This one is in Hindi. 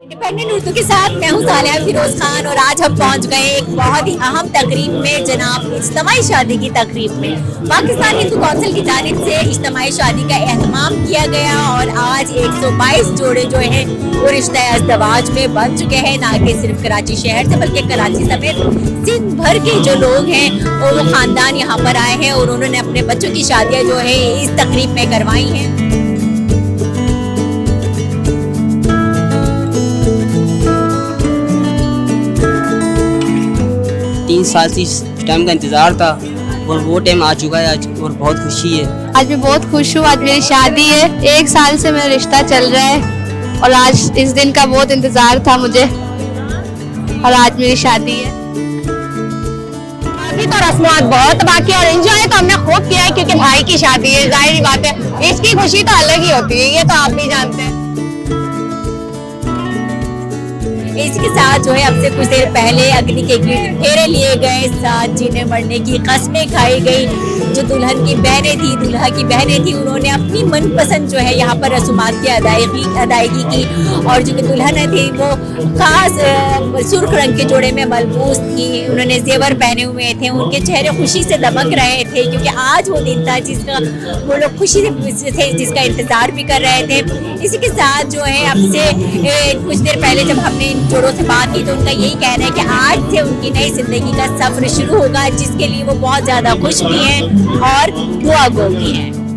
इंडिपेंडेंट उर्दू के साथ मैं हूँ सालिया फिरोज खान और आज हम पहुँच गए एक बहुत ही अहम तकरीब में, जनाब इज्तिमाई शादी की तकरीब में। पाकिस्तान हिंदू कौंसिल की जानिब से इज्तिमाई शादी का एहतमाम किया गया और आज 122 जोड़े जो हैं वो रिश्ता अज़दवाज में बन चुके हैं। ना कि सिर्फ कराची शहर से बल्कि कराची समेत सिंध भर के जो लोग हैं वो खानदान यहाँ पर आए हैं और उन्होंने अपने बच्चों की शादियाँ जो है इस तकरीब में करवाई हैं। 3 साल से इस टाइम का इंतज़ार था और वो टाइम आ चुका है आज और बहुत खुशी है। आज मैं बहुत खुश हूँ। आज मेरी शादी है, 1 साल से मेरा रिश्ता चल रहा है और आज इस दिन का बहुत इंतजार था मुझे और आज मेरी शादी है। अभी तो रस्मात बहुत बाकी और एंजॉय तो हमने खूब किया है क्योंकि भाई की शादी है, जाहिर बात है इसकी खुशी तो अलग ही होती है, ये तो आप भी जानते हैं। इसी के साथ जो है अब से कुछ देर पहले अग्नि के फेरे लिए गए, साथ जीने मरने की कस्में खाई गई। जो दुल्हन की बहनें थी, दूल्हा की बहनें थी, उन्होंने अपनी मनपसंद जो है यहाँ पर रसूमात की अदायगी की और जो दुल्हन थी वो खास सुर्ख रंग के जोड़े में मलबूस थी। उन्होंने जेवर पहने हुए थे, उनके चेहरे खुशी से दमक रहे थे क्योंकि आज वो दिन था जिसका वो लोग खुशी से थे, जिसका इंतजार भी कर रहे थे। इसी के साथ जो है अब से कुछ देर पहले जब हमने इन जोड़ों से बात की तो उनका यही कहना है कि आज से उनकी नई जिंदगी का सफर शुरू होगा, जिसके लिए वो बहुत ज़्यादा खुश भी हैं और दुआ गो भी हैं।